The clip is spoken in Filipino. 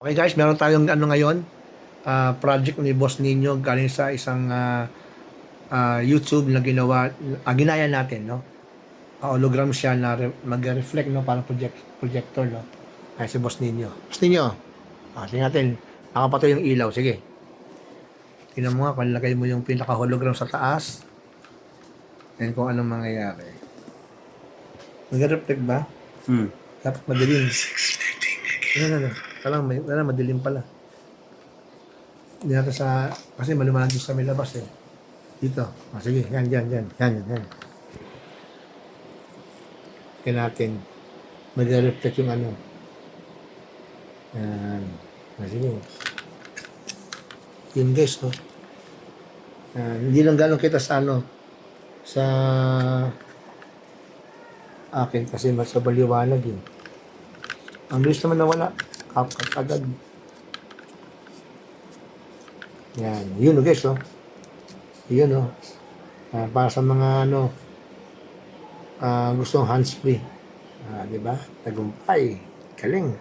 Okay guys, meron tayong ano ngayon, project ni Boss Nino galing sa isang YouTube na ginaya natin, no? Hologram siya na mag-reflect, no? Parang projector, no? Ay, si Boss Nino. Boss Nino, tingnan natin. Nakapatay yung ilaw. Sige. Tingnan mo nga, panlagay mo yung pinaka-hologram sa taas. And kung anong mangyayari. Mag-reflect ba? Dapat madilim. Ano. Madilim pala. Hindi natin kasi malumanag sa may labas eh. Dito. Sige, yan. Yan. Kaya natin, mag-reflect yung ano. Yan. Sige. Yun guys, no? Hindi lang gano'n kita sa sa akin kasi mas baliwanag eh. Ang bilis naman nawala. Agad. Yan. Yun guys, oh. Yun, oh. Para sa mga gustong hands-free. Di ba? Tagumpay. Galing.